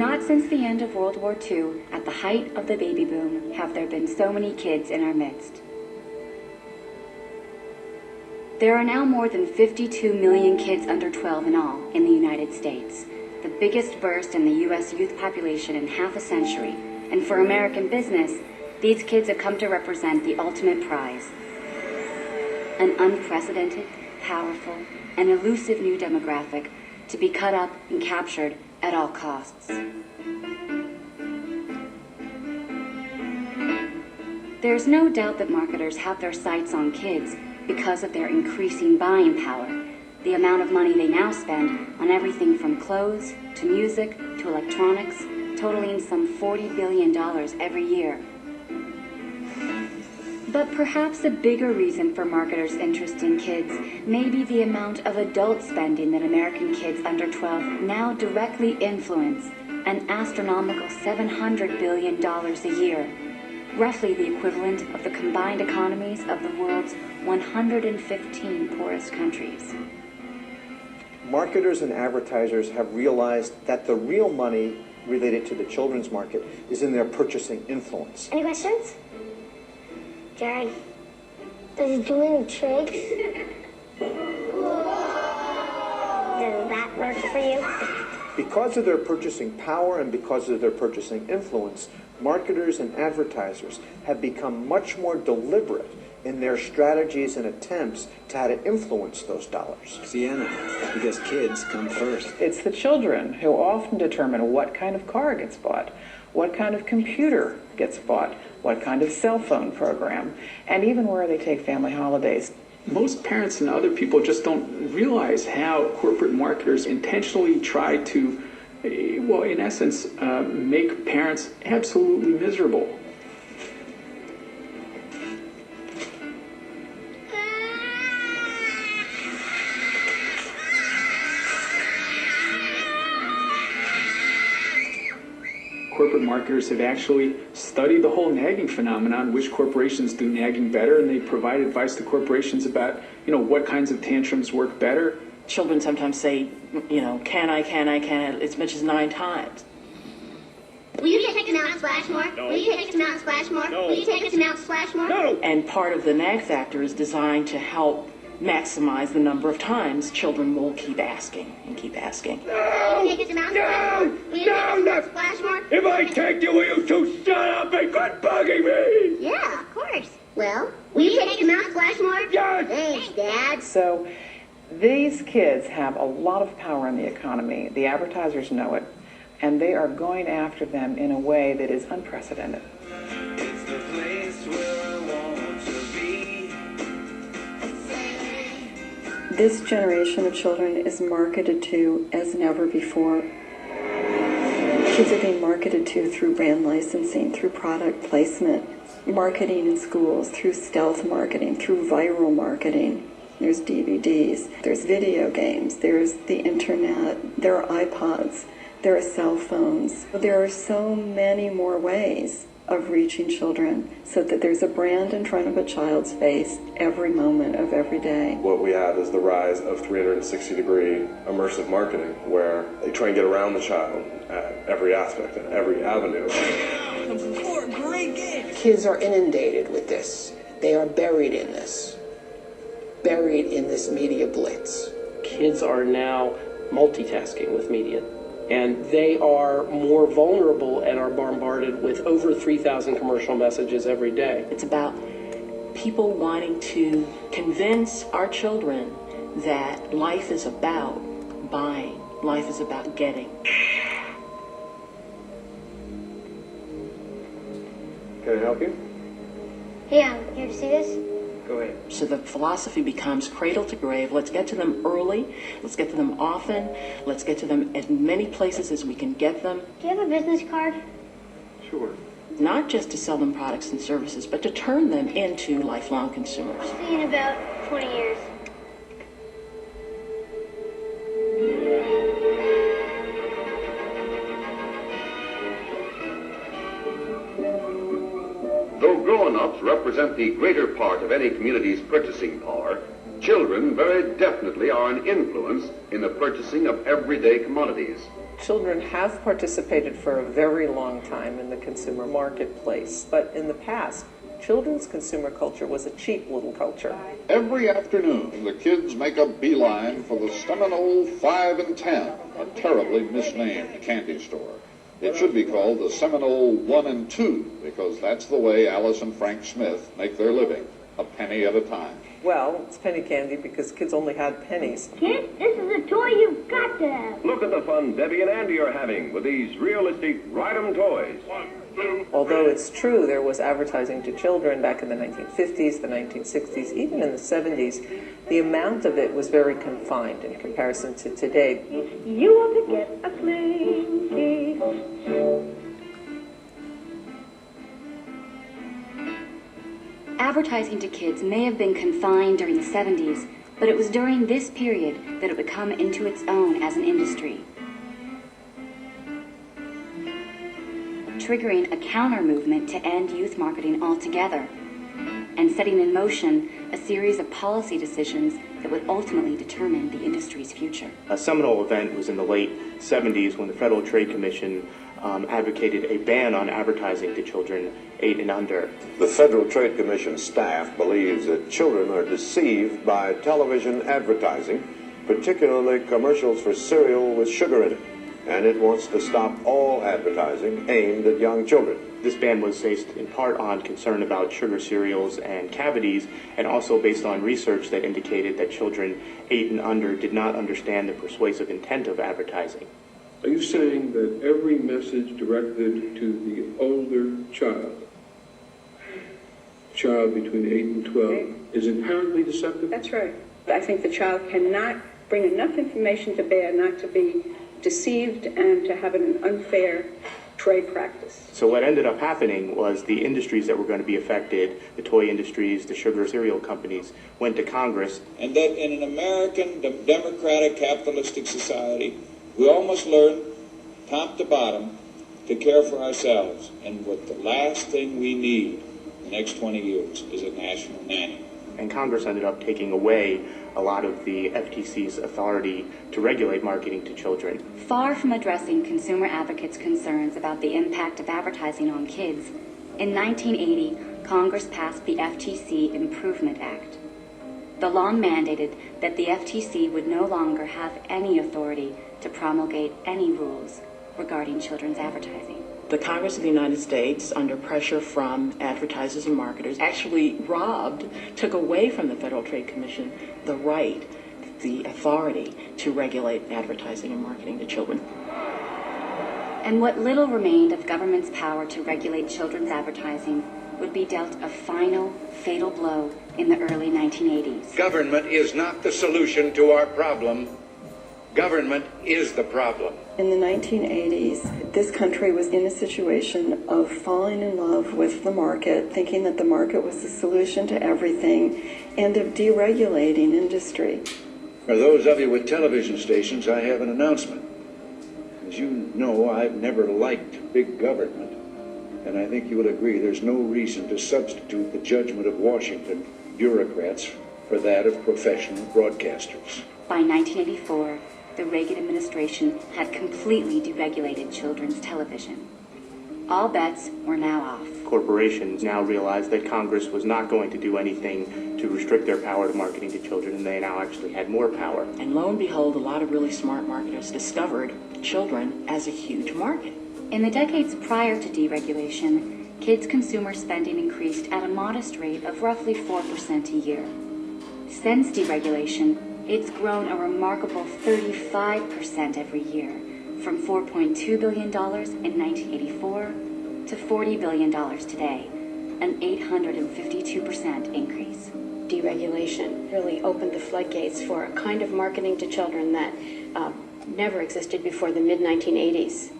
Not since the end of World War II, at the height of the baby boom, have there been so many kids in our midst. There are now more than 52 million kids under 12 in all in the United States, the biggest burst in the U.S. youth population in half a century, and for American business, these kids have come to represent the ultimate prize. An unprecedented, powerful, and elusive new demographic to be cut up and captured at all costs. There's no doubt that marketers have their sights on kids because of their increasing buying power, the amount of money they now spend on everything from clothes to music to electronics, totaling some $40 billion every year. But perhaps a bigger reason for marketers' interest in kids may be the amount of adult spending that American kids under 12 now directly influence, an astronomical $700 billion a year, roughly the equivalent of the combined economies of the world's 115 poorest countries. Marketers and advertisers have realized that the real money related to the children's market is in their purchasing influence. Any questions? Jared, does it do any tricks? Does that work for you? Because of their purchasing power and because of their purchasing influence, marketers and advertisers have become much more deliberate in their strategies and attempts to how to influence those dollars. Sienna, because kids come first. It's the children who often determine what kind of car gets bought, what kind of computer gets bought, what kind of cell phone program, and even where they take family holidays. Most parents and other people just don't realize how corporate marketers intentionally try to, well, in essence, make parents absolutely miserable. Corporate marketers have actually studied the whole nagging phenomenon, which corporations do nagging better, and they provide advice to corporations about, what kinds of tantrums work better. Children sometimes say, can I, as much as 9 times. Will you take us out and splash more? No. Will you take us out and splash more? No. Will you take us out and splash more? No! And part of the nag factor is designed to help maximize the number of times children will keep asking and keep asking. Will you take us out and splash more? Will you take us out and splash more? If I take you, will you two shut up and quit bugging me? Yeah, of course. Well, will you take us out and splash more? Yes! Thanks, Dad. So these kids have a lot of power in the economy. The advertisers know it, and they are going after them in a way that is unprecedented. It's the place where I want to be. This generation of children is marketed to as never before. Kids are being marketed to through brand licensing, through product placement, marketing in schools, through stealth marketing, through viral marketing. There's DVDs, there's video games, there's the internet, there are iPods, there are cell phones. There are so many more ways of reaching children so that there's a brand in front of a child's face every moment of every day. What we have is the rise of 360-degree immersive marketing, where they try and get around the child at every aspect and every avenue. Kids are inundated with this. They are buried in this media blitz. Kids are now multitasking with media, and they are more vulnerable and are bombarded with over 3,000 commercial messages every day. It's about people wanting to convince our children that life is about buying, life is about getting. Can I help you? Yeah, here to see this? Go ahead. So the philosophy becomes cradle to grave. Let's get to them early. Let's get to them often. Let's get to them as many places as we can get them. Do you have a business card? Sure. Not just to sell them products and services, but to turn them into lifelong consumers. See you in about 20 years. Though grown-ups represent the greater part of any community's purchasing power, children very definitely are an influence in the purchasing of everyday commodities. Children have participated for a very long time in the consumer marketplace, but in the past, children's consumer culture was a cheap little culture. Every afternoon, the kids make a beeline for the Seminole 5 and 10, a terribly misnamed candy store. It should be called the Seminole 1 and 2, because that's the way Alice and Frank Smith make their living, a penny at a time. Well, it's penny candy because kids only had pennies. Kid, this is a toy you've got to have. Look at the fun Debbie and Andy are having with these realistic ride-em toys. Although it's true there was advertising to children back in the 1950s, the 1960s, even in the 70s, the amount of it was very confined in comparison to today. You want to get a Twinkie. Advertising to kids may have been confined during the 70s, but it was during this period that it would come into its own as an industry, triggering a counter-movement to end youth marketing altogether, and setting in motion a series of policy decisions that would ultimately determine the industry's future. A seminal event was in the late 70s when the Federal Trade Commission advocated a ban on advertising to children 8 and under. The Federal Trade Commission staff believes that children are deceived by television advertising, particularly commercials for cereal with sugar in it, and it wants to stop all advertising aimed at young children. This ban was based in part on concern about sugar cereals and cavities, and also based on research that indicated that children 8 and under did not understand the persuasive intent of advertising. Are you saying that every message directed to the older child between 8 and 12, is inherently deceptive? That's right. I think the child cannot bring enough information to bear not to be deceived and to have an unfair trade practice. So what ended up happening was the industries that were going to be affected, the toy industries, the sugar cereal companies, went to Congress. And that in an American democratic capitalistic society, we all must learn, top to bottom, to care for ourselves. And what the last thing we need in the next 20 years is a national nanny. And Congress ended up taking away a lot of the FTC's authority to regulate marketing to children. Far from addressing consumer advocates' concerns about the impact of advertising on kids, in 1980, Congress passed the FTC Improvement Act. The law mandated that the FTC would no longer have any authority to promulgate any rules regarding children's advertising. The Congress of the United States, under pressure from advertisers and marketers, actually took away from the Federal Trade Commission the right, the authority to regulate advertising and marketing to children. And what little remained of government's power to regulate children's advertising would be dealt a final, fatal blow in the early 1980s. Government is not the solution to our problem. Government is the problem. In the 1980s, this country was in a situation of falling in love with the market, thinking that the market was the solution to everything, and of deregulating industry. For those of you with television stations, I have an announcement. As you know, I've never liked big government, and I think you will agree there's no reason to substitute the judgment of Washington bureaucrats for that of professional broadcasters. By 1984, the Reagan administration had completely deregulated children's television. All bets were now off. Corporations now realized that Congress was not going to do anything to restrict their power to marketing to children, and they now actually had more power. And lo and behold, a lot of really smart marketers discovered children as a huge market. In the decades prior to deregulation, kids' consumer spending increased at a modest rate of roughly 4% a year. Since deregulation, it's grown a remarkable 35% every year, from $4.2 billion in 1984 to $40 billion today, an 852% increase. Deregulation really opened the floodgates for a kind of marketing to children that never existed before the mid-1980s.